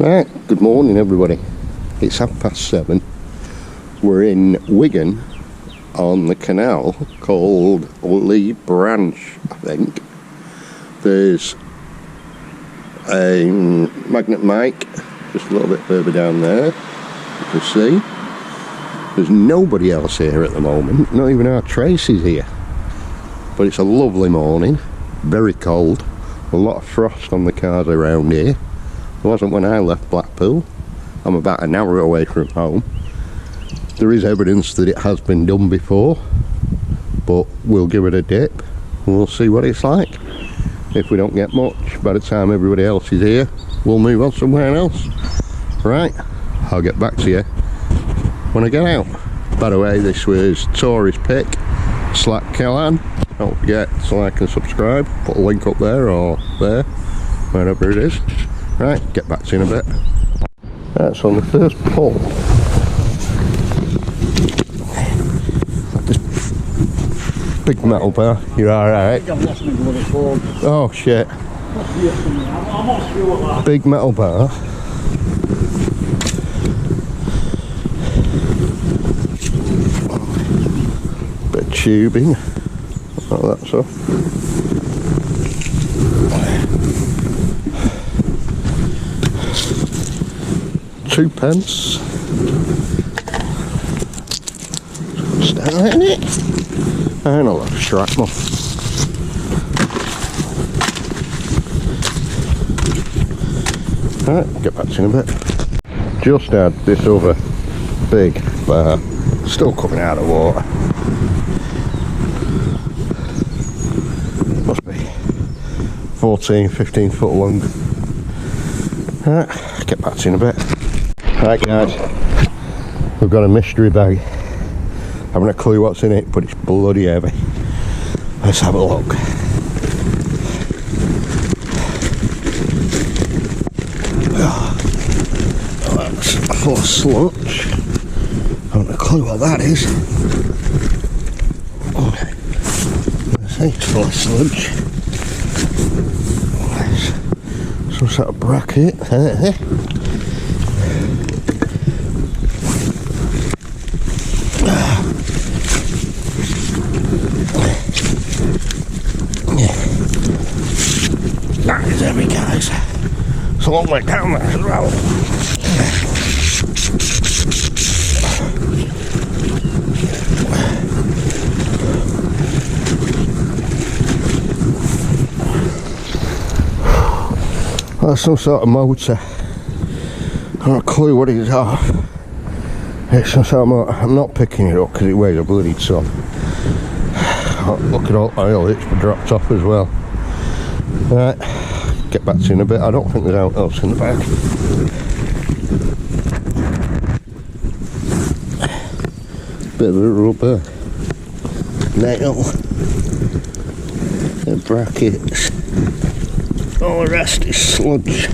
Right, good morning everybody. It's 7:30. We're in Wigan on the canal called Lee Branch, I think. There's a magnet mic just a little bit further down there, you can see. There's nobody else here at the moment, not even our Tracy's here. But it's a lovely morning, very cold, a lot of frost on the cars around here. It wasn't when I left Blackpool. I'm about an hour away from home. There is evidence that it has been done before, but we'll give it a dip and we'll see what it's like. If we don't get much, by the time everybody else is here, we'll move on somewhere else. Right, I'll get back to you when I get out. By the way, this was Tori's pick, Slack Kellan. Don't forget to like and subscribe. Put a link up there or there, wherever it is. Right, get back to you in a bit. Right, so on the first pull, this big metal bar. You're alright? Oh shit. Big metal bar. Bit of tubing. Oh, that's all. £2. Down in it. And a lot of shrapnel. Alright, get back to you in a bit. Just had this other big bar, still coming out of water. Must be 14-15 foot long. Alright, get back to you in a bit. Right guys, we've got a mystery bag. Haven't a clue what's in it, but it's bloody heavy. Let's have a look. Oh, that's full of sludge. Haven't a clue what that is. Okay, I think it's full of sludge. Some sort of bracket. That is heavy, guys. It's a long way down there as well. That's some sort of motor. I don't have a clue what it is off. It's some sort of motor. I'm not picking it up because it weighs a bloody ton. Look at all the oil it's dropped off as well. Right, get back to you in a bit. I don't think there's anything else in the bag. Bit of a rubber nail, the brackets, all the rest is sludge.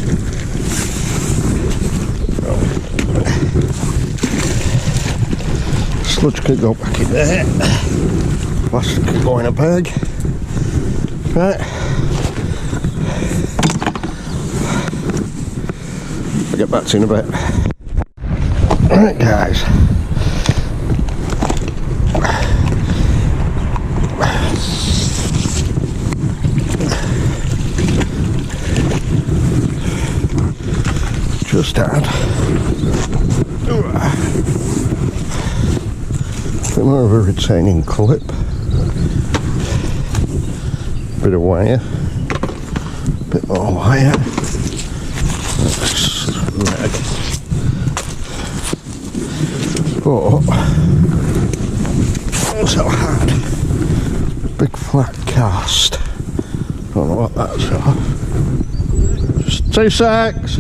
Sludge could go back in there. Plastic could go in a bag. Right. I'll get back to you in a bit. Right guys. Just had a bit more of a retaining clip. Bit of wire. Bit more wire. Leg. But also had a big flat cast. Don't know what that's for. Just 2 secs.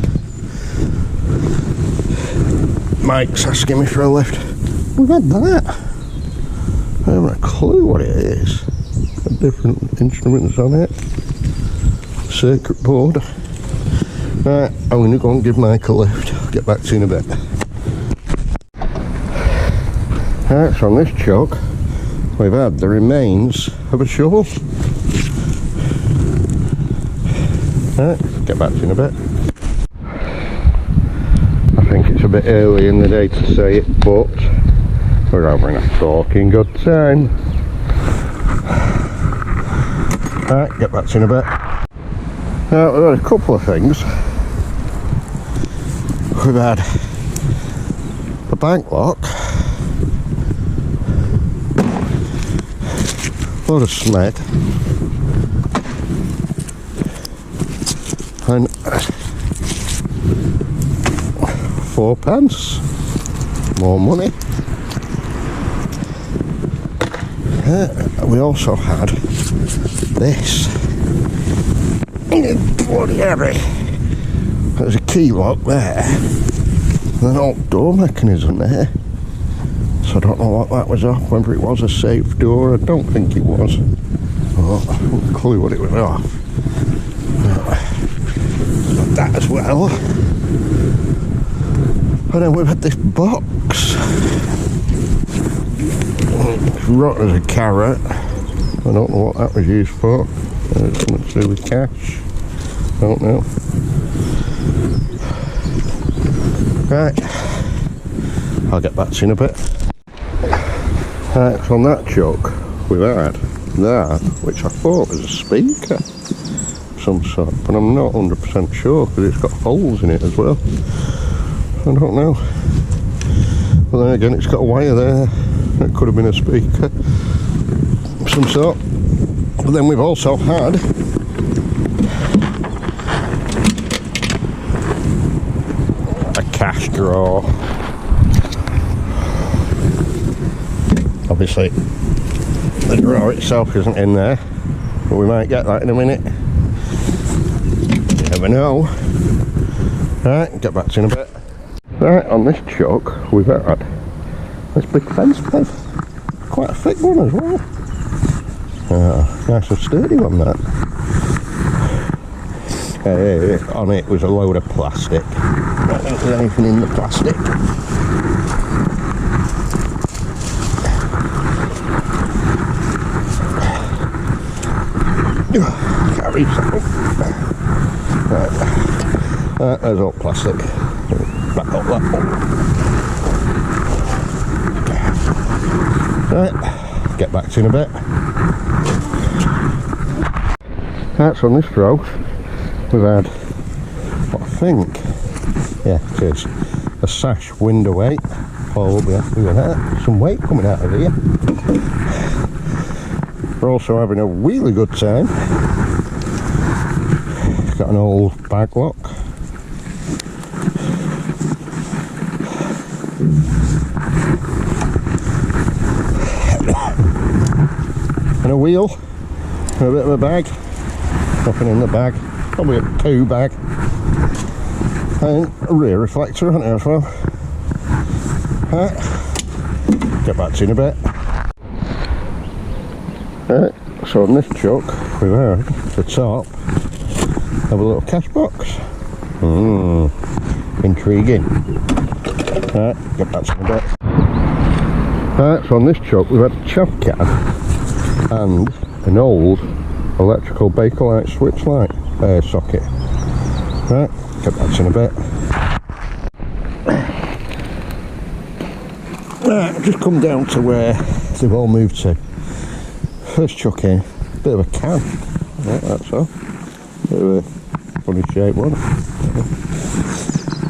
Mike's asking me for a lift. We've had that. I haven't a clue what it is. Got different instruments on it. Circuit board. Right, I'm going to go and give Mike a lift. I'll get back to you in a bit. Right, so on this chuck, we've had the remains of a shovel. Right, get back to you in a bit. a bit early in the day to say it, but we're having a talking good time. Right, get back to you in a bit. Now, we've had a couple of things. We've had the bank lock, load of smeg, and 4p. More money. We also had this. Bloody heavy. There's a key lock there. And an old door mechanism there. So I don't know what that was off, whether it was a safe door. I don't think it was. Oh, I haven't a clue what it was off. Got that as well. And then we've had this box. Rotten as a carrot. I don't know what that was used for. Something to do with cash. Don't know. Right. I'll get back to you in a bit. Right, so on that chuck we've had that, which I thought was a speaker of some sort, but I'm not 100% sure because it's got holes in it as well. I don't know. But then again, it's got a wire there. It could have been a speaker of some sort. But then we've also had a cash drawer. Obviously, the drawer itself isn't in there, but we might get that in a minute. You never know. Right, get back to you in a bit. Right, on this chuck we've had this big fence peg, quite a thick one as well. Nice and sturdy one that. On it was a load of plastic. I don't think there's anything in the plastic. Can't reach that one. Right, there's all plastic. Back up that one. Right, get back to you in a bit. Right, so on this row we've had what I think, yeah it is, a sash window weight. Paul will be happy with that. Some weight coming out of here. We're also having a really good time. Got an old bag lock. And a wheel, and a bit of a bag, nothing in the bag, probably a 2 bag, and a rear reflector on it as well. Right, get back to you in a bit. Right, so on this chuck we've had the top of a little cash box. Intriguing. Right, get back to you in a bit. Right, so on this chuck we've had a chaff can and an old electrical Bakelite switch light socket. Right, get back to you in a bit. Right, I've just come down to where they've all moved to. First chuck in, bit of a can. Right, that's all. Bit of a funny shaped one.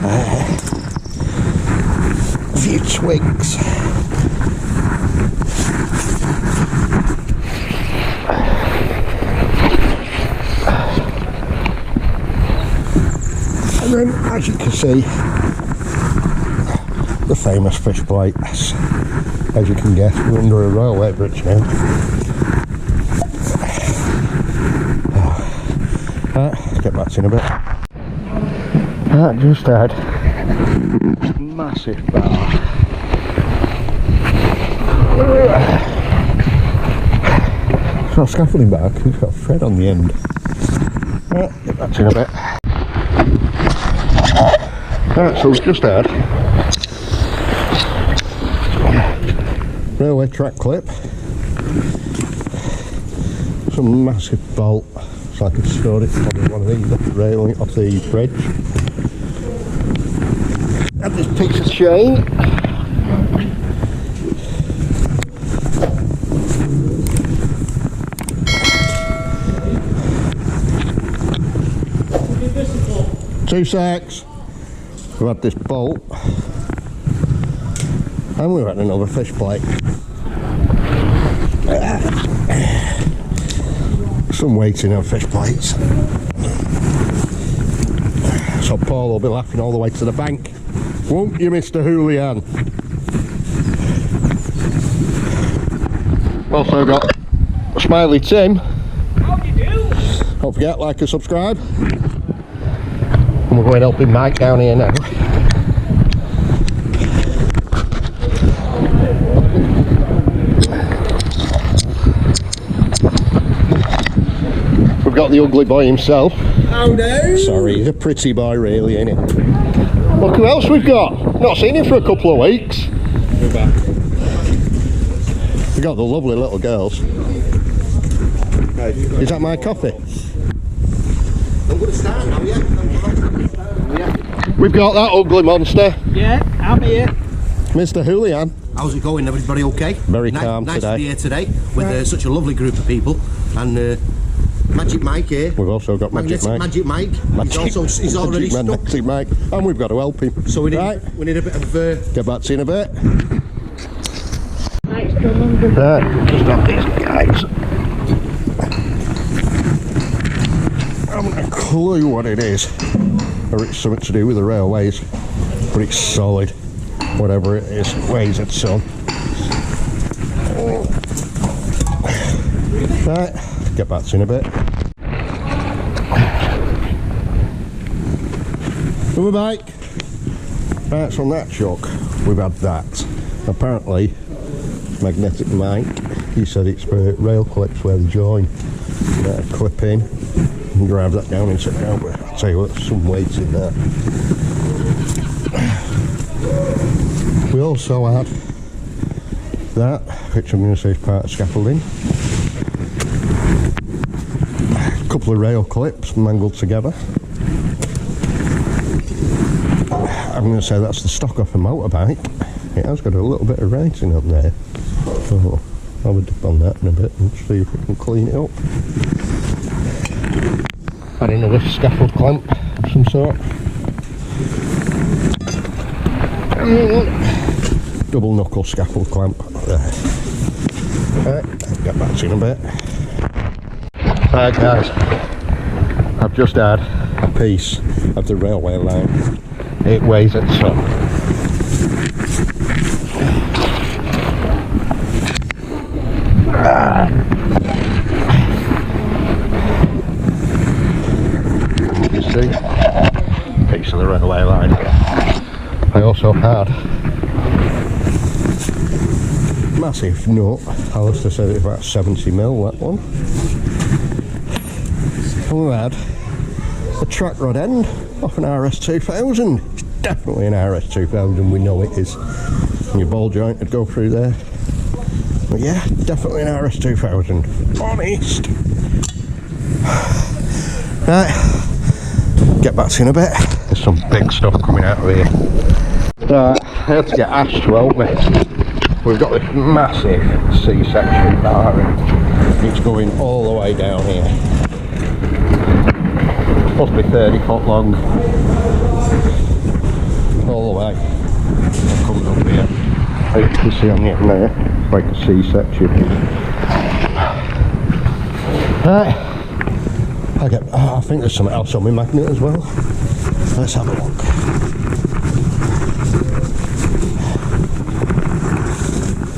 A few twigs. And then, as you can see, the famous fish plates. As you can guess, we're under a railway bridge now. Get back to you in a bit. That just had a massive bar. It's not a scaffolding bar because it's got a thread on the end. Get back to you in a bit. Right, so we've just had railway track clip, some massive bolt, so I could store it on one of these off the railing, off the bridge. At this piece of chain. Two sacks. We've had this bolt. And we've had another fish plate. Some waiting on fish plates. So Paul will be laughing all the way to the bank. Won't you, Mr. Julian? Also got Smiley Tim. How do you do? Don't forget, like and subscribe. And we're going helping Mike down here now. We've got the ugly boy himself. Oh no! Sorry, he's a pretty boy really, ain't he? Look who else we've got. Not seen him for a couple of weeks. We're back. We've got the lovely little girls. Is that my coffee? I'm going to start now, yeah? We've got that ugly monster, Yeah, I'm here. Mr. Julian. How's it going? Everybody okay? Very calm nice today. to be here today with such a lovely group of people. And Magic Mike here. We've also got Magic Mike. Magic Mike. He's already stuck. Magnetic Mike. And we've got to help him. So we need, right. we need a bit of... Get back to you in a bit. Nice to remember. Right, just got these guys. I haven't a clue what it is. Or it's something to do with the railways. But it's solid. Whatever it is, it weighs a ton. Right, get back to you in a bit. Come back. Right, so on that chuck, we've had that. Apparently, Magnetic Mike, he said it's for rail clips where they join. Clip in, and drive that down and sit down. But I'll tell you what, there's some weight in there. We also had that, which I'm going to say is part of scaffolding. A couple of rail clips mangled together. I'm going to say that's the stock off a motorbike. It has got a little bit of writing on there. So I'll have a dip on that in a bit and see if we can clean it up. Add in a scaffold clamp of some sort. Double knuckle scaffold clamp there. Right, get back to you in a bit. Right guys, I've just had a piece of the railway line. It weighs a ton. You see, piece of the railway line. I also had massive nut. Alistair said it's about 70mm, that one. And we had a track rod end off an RS2000. It's definitely an RS2000, we know it is. And your ball joint would go through there. But yeah, definitely an RS2000. Honest. Right, get back to you in a bit. There's some big stuff coming out of here. Right, I had to get Ash to help me. We've got this massive C-section bar and it's going all the way down here. Must be 30 foot long. All the way. It comes up here. As you can see on the end there, like a C-section. Right. I think there's something else on my magnet as well. Let's have a look.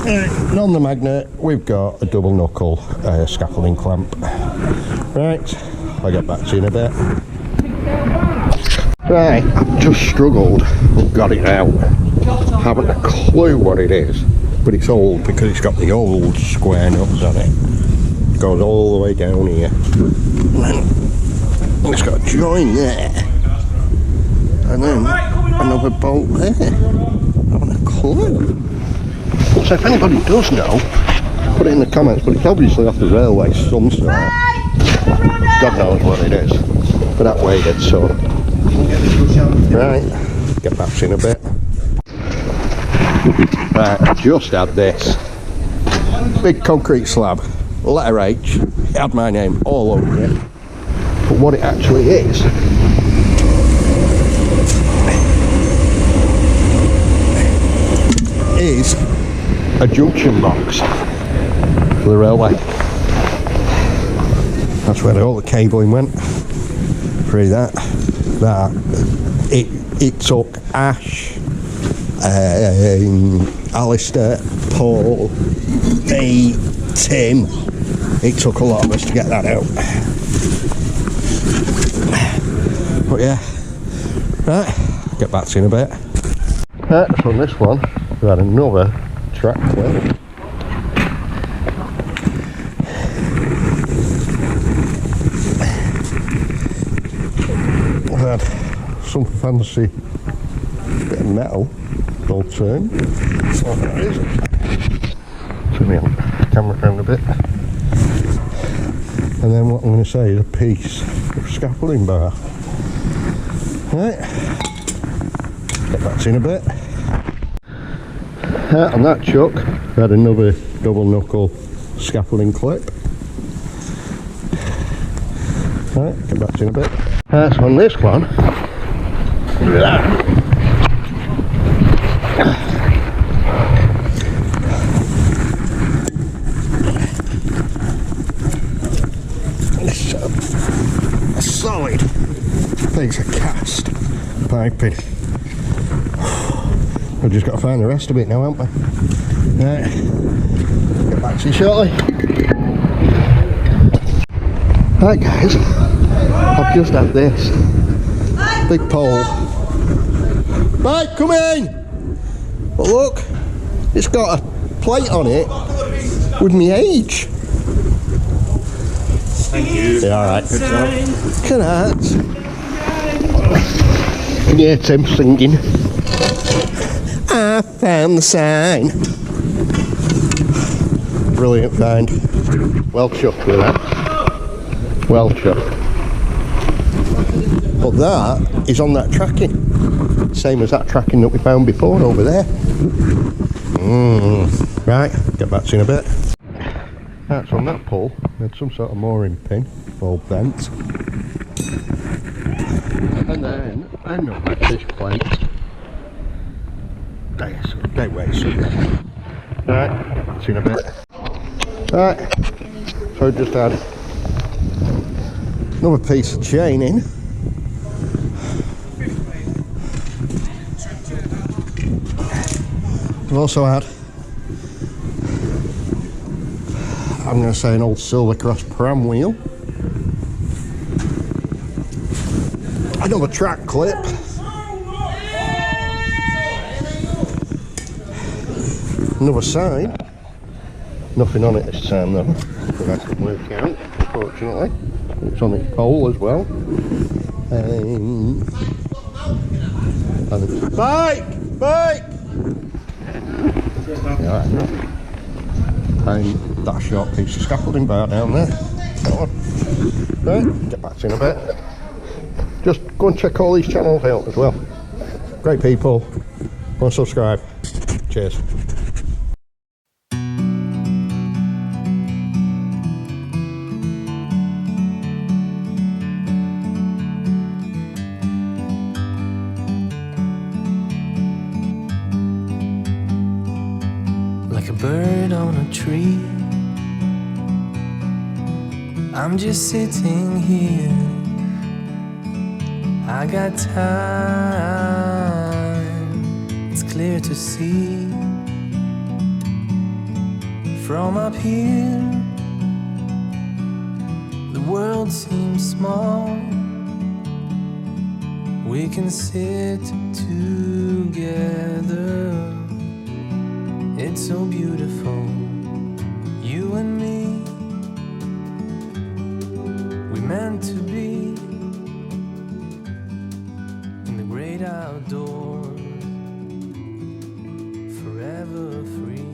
And on the magnet, we've got a double knuckle scaffolding clamp. Right, I'll get back to you in a bit. Right, I've just struggled, but got it out. Haven't a clue what it is, but it's old because it's got the old square nuts on it. It goes all the way down here. And then it's got a join there. And then another bolt there. Haven't a clue. So if anybody does know, put it in the comments, but it's obviously off the railway some sort. God knows what it is. But that weighed it, so. Right, get back to you in a bit. Right, I just had this big concrete slab, letter H. It had my name all over it. But what it actually is a junction box for the railway. That's where all the cabling went. Through that. It took Ash, Alistair, Paul, me, Tim. It took a lot of us to get that out. But yeah, right, get back to you in a bit. Right, so on this one, we had another track clip. We had some fancy bit of metal, all turned. Oh, that is. Turn the camera around a bit. And then what I'm going to say is a piece of scaffolding bar. Right, get back to you in a bit. On that chuck, we had another double knuckle scaffolding clip. Right, get back to you in a bit. So on this one, look at that. A solid piece of cast piping. We've just got to find the rest of it now, haven't we? Right, get back to you shortly. Right guys, I've just had this big pole. Right, come in! But look, it's got a plate on it with my age. Thank you. Yeah, alright, good job. Can you hear Tim singing? I found the sign. Brilliant find. Well chuffed with that. Well chuffed. But that is on that tracking. Same as that tracking that we found before over there. Right, get back to you in a bit. That's on that pole. We had some sort of mooring pin, all bent. And then I know my fish plate. They weigh something. Right, back to you in a bit. Right, so I just had another piece of chain in. I've also had, I'm going to say, an old Silver Cross pram wheel. Another track clip. Another sign. Nothing on it this time though. So that didn't work out, unfortunately. It's on its pole as well. And bike! Yeah, and that short piece of scaffolding bar down there. Right, get back to you in a bit. Just go and check all these channels out as well. Great people. Go and subscribe. Cheers. Like a bird on a tree, I'm just sitting here. I got time, it's clear to see. From up here, the world seems small. We can sit together. It's so beautiful, you and me. We meant to be in the great outdoors, forever free.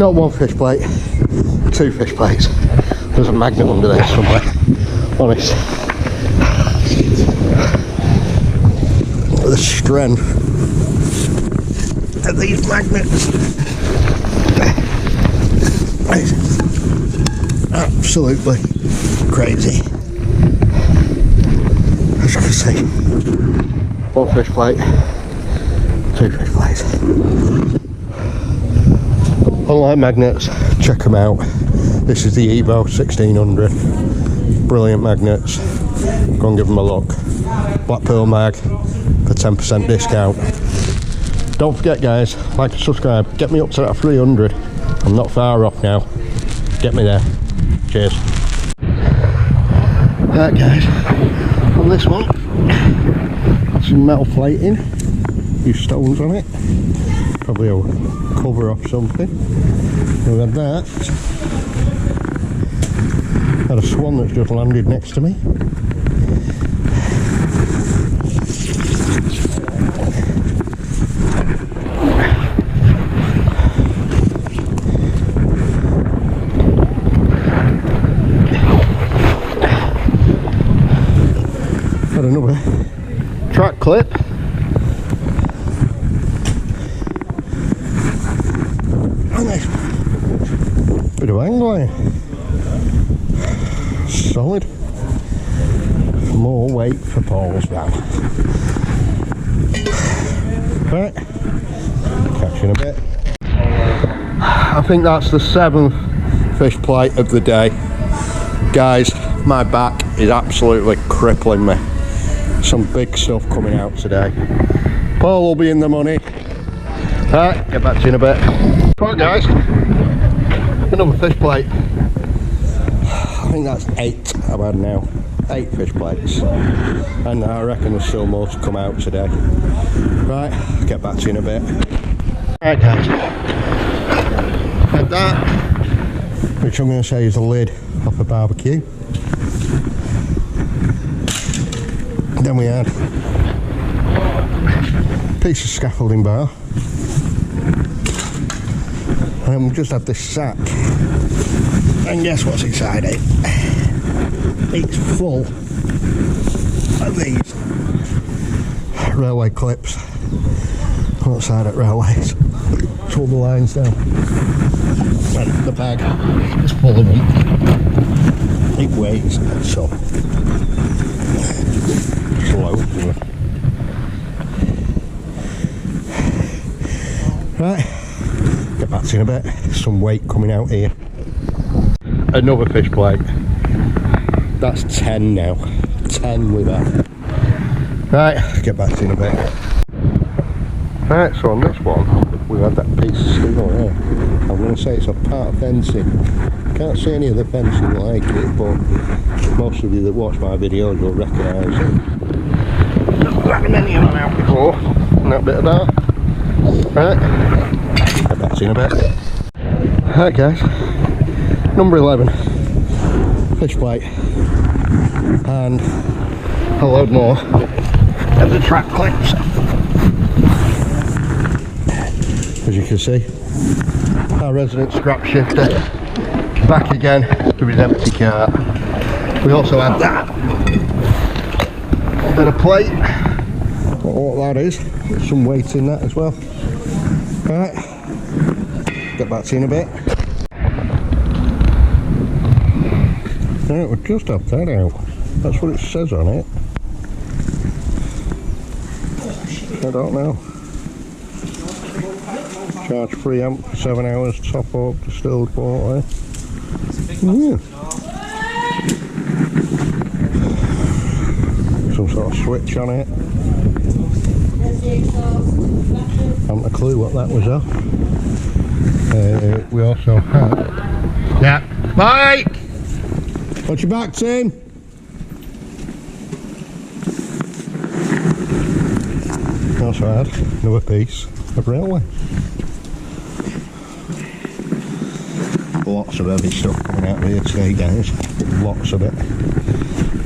Not one fish plate, 2 fish plates. There's a magnet under there somewhere, honest. The strength of these magnets is absolutely crazy. As you can see, 1 fish plate, 2 fish plates. Unlike magnets, check them out. This is the Evo 1600. Brilliant magnets. Go and give them a look. Black Pearl Mag for 10% discount. Don't forget guys, like and subscribe. Get me up to that 300. I'm not far off now. Get me there. Cheers. Right guys, on this one, some metal plating. Few stones on it. Probably a cover off something. We've had that. Had a swan that's just landed next to me. Had another track clip. Bit of angling. Solid. More weight for Paul's van. Right. Catch you in a bit. I think that's the 7th fish plate of the day. Guys, my back is absolutely crippling me. Some big stuff coming out today. Paul will be in the money. Right, get back to you in a bit. Right guys, another fish plate. I think that's 8 I've had now. 8 fish plates. And I reckon there's still more to come out today. Right, get back to you in a bit. Right guys, had that, which I'm going to say is a lid off a barbecue. Then we had a piece of scaffolding bar. And then we just had this sack, and guess what's inside it? It's full of these railway clips outside at railways. Pull the lines down, and the bag is full of them. It weighs so slow. Right. Get back to you in a bit. Some weight coming out here. Another fish plate. That's 10 now. 10 with that. Right, get back to you in a bit. Right, so on this one, we've had that piece of steel here. I'm going to say it's a part of fencing. Can't see any of the fencing like it, but most of you that watch my videos will recognise it. Not had many of them out before. And that bit of that. Right. Get back to you in a bit. Right guys, number 11, fish plate, and a load more of the track clips. As you can see, our resident scrap shifter back again to his empty cart. We also had that bit of plate. Don't know what that is. There's some weight in that as well. Right, get back to you in a bit. Right, we'll just have that out. That's what it says on it. I don't know. Charge 3 amp for 7 hours, top up, distilled water. Yeah. Some sort of switch on it. I haven't a clue what that was off. We also had... Yeah. Mike! Watch your back, Tim! We also had another piece of railway. Lots of heavy stuff coming out of here today, guys. Lots of it.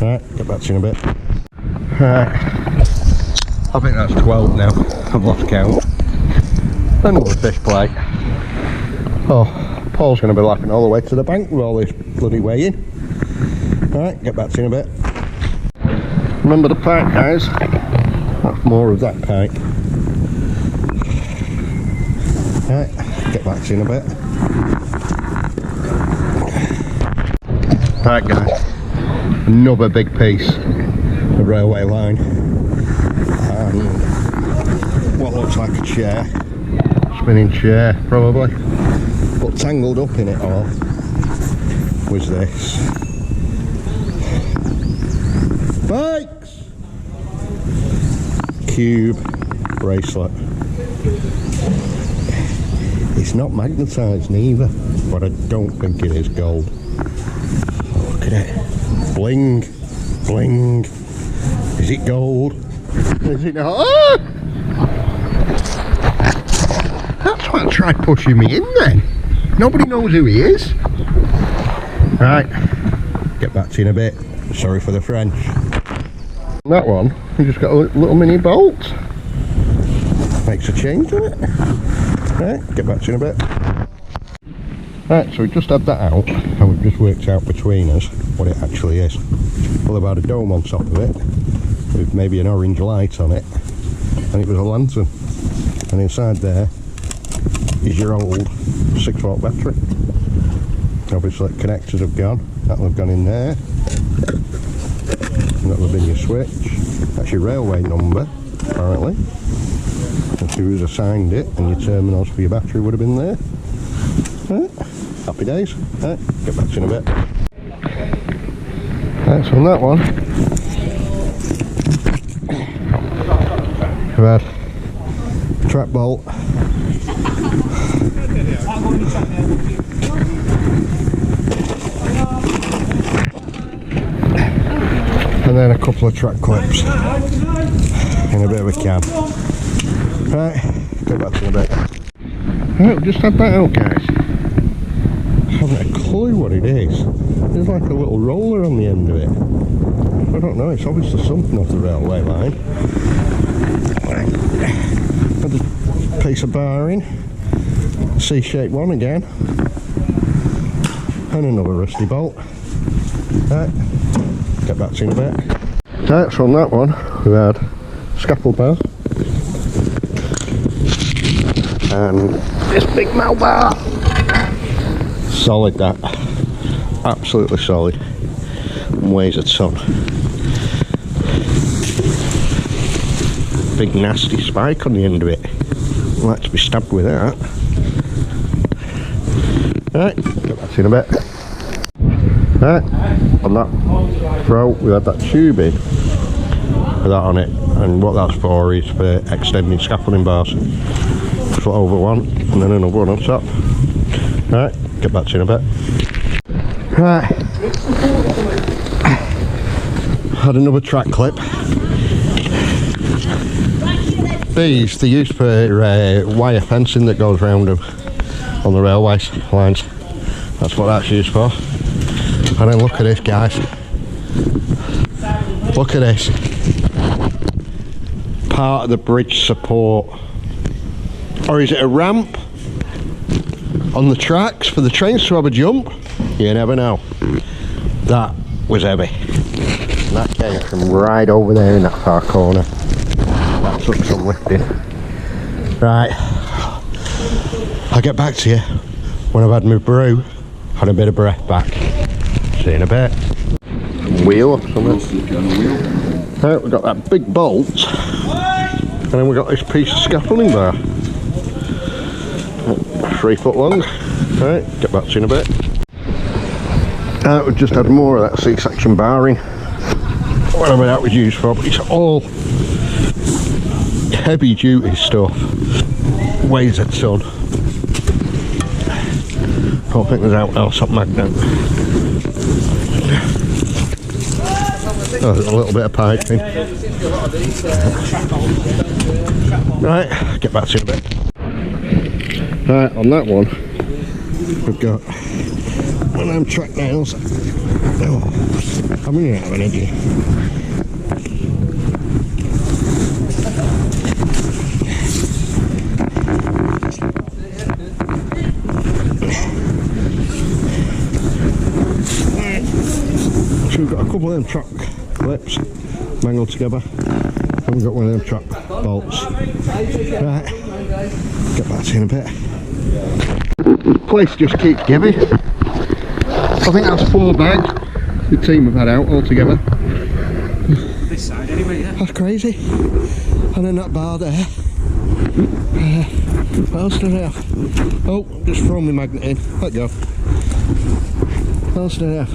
Right, get back to you in a bit. Right. I think that's 12 now. I've lost count. Another fish plate. Oh, Paul's going to be laughing all the way to the bank with all this bloody weighing. Right, get back to you in a bit. Remember the pike, guys? That's more of that pike. Right, get back to you in a bit. Right, guys, another big piece of railway line. And what looks like a chair, spinning chair probably, but tangled up in it all was this. Bikes! Cube bracelet. It's not magnetised neither, but I don't think it is gold. Look at it. Bling, bling. Is it gold? Is it not? Ah! That's what tried pushing me in then. Nobody knows who he is. Right, get back to you in a bit. Sorry for the French. That one, we just got a little mini bolt. Makes a change, doesn't it? Right, get back to you in a bit. Right, so we just had that out, and we've just worked out between us what it actually is. Well, about a dome on top of it, with maybe an orange light on it, and it was a lantern. And inside there is your old 6-volt battery. Obviously connectors have gone, that will have gone in there. And that will have been your switch. That's your railway number, apparently. And who's assigned it, and your terminals for your battery would have been there. Right. Happy days. Right. Get back to you in a bit. Right, so on that one, we've had trap bolt, and then a couple of track clips in a bit of a can. Right, get back to you in a bit. Right, we've just had that out, guys. I haven't a clue what it is. There's like a little roller on the end of it. I don't know, it's obviously something off the railway line. Had a piece of barring, C-shaped one again, and another rusty bolt. Right, get back to you in a bit. Right, so on that one we had scaffold bar and this big mount bar. Solid, that, absolutely solid, and weighs a ton. Big nasty spike on the end of it. I'd like to be stabbed with that. Right, get back to you in a bit. Right, on that throw we had that tube in with that on it, and what that's for is for extending scaffolding bars. Foot over one and then another one on top. Right, get back to you in a bit. Right, had another track clip. These, they're used for wire fencing that goes round them on the railway lines. That's what that's used for. And then look at this, guys. Look at this. Part of the bridge support. Or is it a ramp on the tracks for the trains to have a jump? You never know. That was heavy. And that came from right over there in that far corner. That took some lifting. Right. I'll get back to you when I've had my brew, had a bit of breath back. See you in a bit. Wheel or something. Right, we've got that big bolt. And then we've got this piece of scaffolding bar. 3 foot long. Right, get back to you in a bit. We've just had more of that C-section barring. Whatever that was used for, but it's all heavy duty stuff. Weighs a ton. Don't think there's anything else up magnet. Oh, there's a little bit of piping. Right, get back to you in a bit. Right, on that one, we've got one of them track nails. Oh, I'm running out of energy. couple of them truck clips mangled together. And we've got one of them truck bolts. Right, get back to you in a bit. The place just keeps giving. I think that's 4 bags the team have had out altogether. This side anyway, yeah. That's crazy. And then that bar there. What else did I have? Oh, just throw my magnet in. Let go. What else did I have?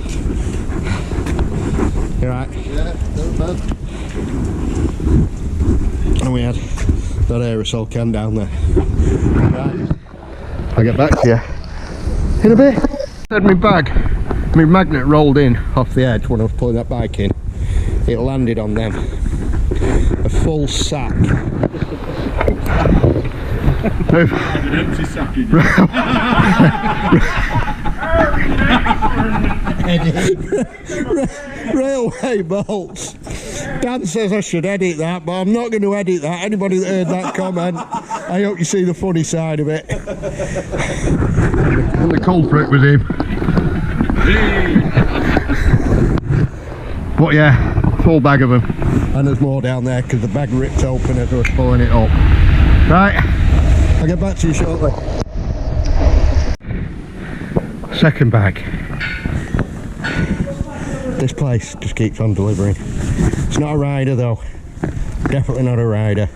You right? Yeah, not bad. And we had that aerosol can down there. Right. I'll get back to you in a bit. I had my bag, my magnet rolled in off the edge when I was pulling that bike in. It landed on them. A full sack. An empty sack. Railway bolts. Dan says I should edit that, but I'm not going to edit that. Anybody that heard that comment, I hope you see the funny side of it. And the culprit was him. But yeah, full bag of them. And there's more down there because the bag ripped open as I was pulling it up. Right, I'll get back to you shortly. Second bag. This place just keeps on delivering. It's not a rider though. Definitely not a rider.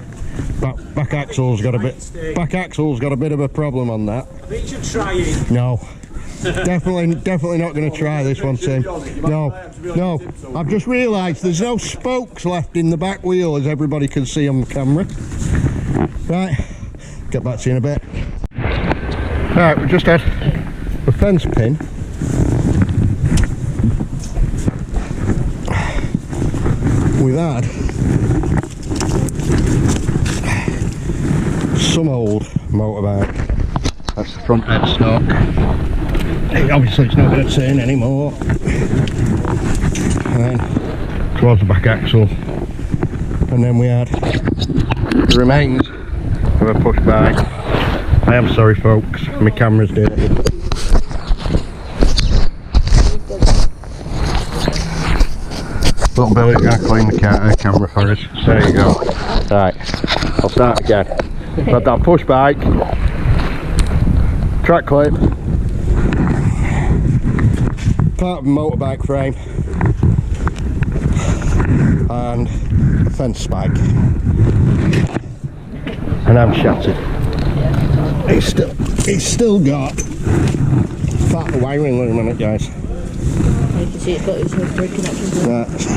Back axle's got a bit of a problem on that. I think you should try it. No. Definitely not going to try this one, Tim. No. I've just realised there's no spokes left in the back wheel, as everybody can see on the camera. Right, get back to you in a bit. Right, we just had a fence pin. We've had some old motorbike. That's the front head stock. Obviously it's not going to turn anymore. And then towards the back axle. And then we had the remains of a push bike. I am sorry folks, my camera's dirty. Little Billy's going to clean the camera for us. There you go. Right, I'll start again. Got that push bike, track clip, part of a motorbike frame, and a fence spike. And I'm shattered. It's still got part of the wiring loom on it, guys. You can see it's got its three connections. That's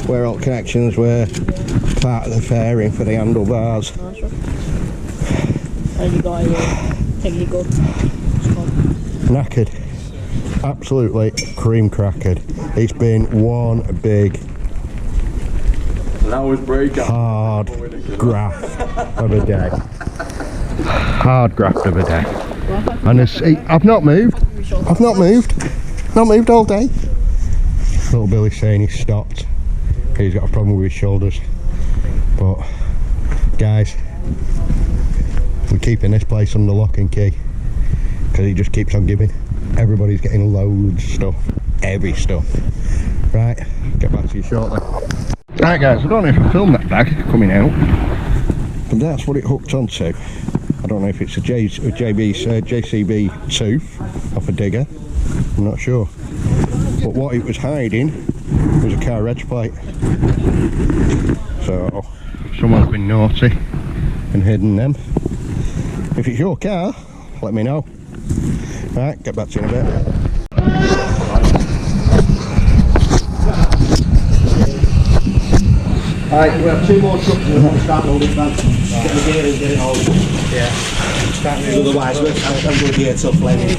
where all connections were, part of the fairing for the handlebars. Nice one. And you got a technically good. Knackered. Absolutely cream crackered. It's been one big That was break up. hard graft of a day. Hard graft of a day. And I've not moved. Not moved all day. Little Billy's saying he's stopped. He's got a problem with his shoulders. But guys, we're keeping this place under lock and key because he just keeps on giving. Everybody's getting loads of stuff, heavy stuff. Right, get back to you shortly. Right guys, I don't know if I filmed that bag coming out, but that's what it hooked onto. I don't know if it's a JCB tooth off a digger, I'm not sure. But what it was hiding was a car reg plate. So someone's been naughty and hidden them. If it's your car, let me know. Right, get back to you in a bit. Alright, we have 2 more trucks and we'll start loading bags. Get the gear and get it all. Yeah. Start moving, otherwise I'm going to be here till flaming.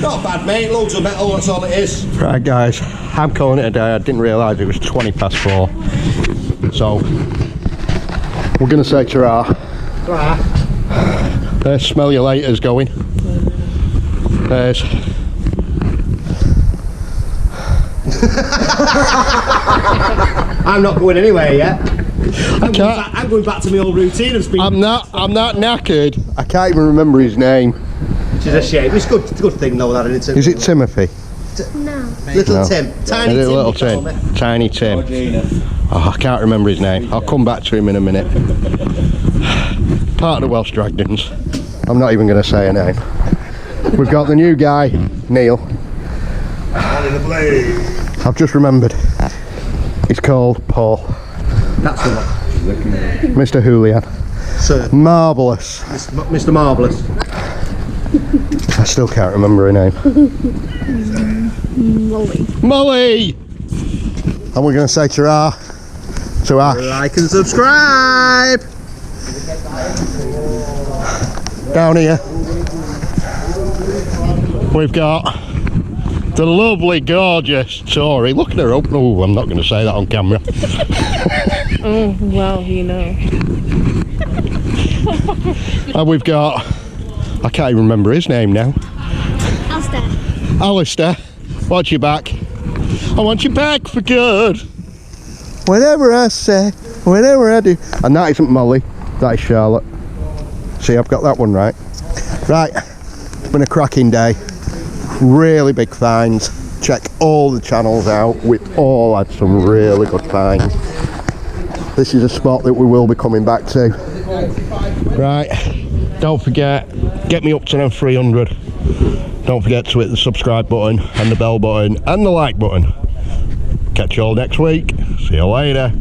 Not bad mate, loads of metal, that's all it is. Right guys, I'm calling it a day. I didn't realise it was 20 past 4. So, we're going to say ta-ra. There's smell you later's going. There's... I'm not going anywhere yet. I'm going back to my old routine of speaking. I'm not knackered. I can't even remember his name. Which is a shame. It's a good thing though, that isn't it? Is it Timothy? No. Little No. Tim. Tiny Is it Tim. little we call Tim? him. Tiny Tim. Oh, I can't remember his name. I'll come back to him in a minute. Part of the Welsh Dragons. I'm not even going to say a name. We've got the new guy, Neil. I've just remembered. He's called Paul. That's the one. Mr. Julian. Sir. Marvellous. Mr. Marvellous. I still can't remember her name. Molly. Molly! And we're going to say to Ash, Like and subscribe. down here, we've got the lovely, gorgeous Tori. Look at her up. Oh, I'm not going to say that on camera. Oh, well, you know. And we've got, I can't even remember his name now. Alistair. Watch your back. I want you back for good. Whatever I say, whatever I do. And that isn't Molly, that is Charlotte. See, I've got that one right. Right, it's been a cracking day. Really big finds. Check all the channels out. We've all had some really good finds. This is a spot that we will be coming back to. Right, don't forget, get me up to them 300. Don't forget to hit the subscribe button and the bell button and the like button. Catch you all next week. See you later.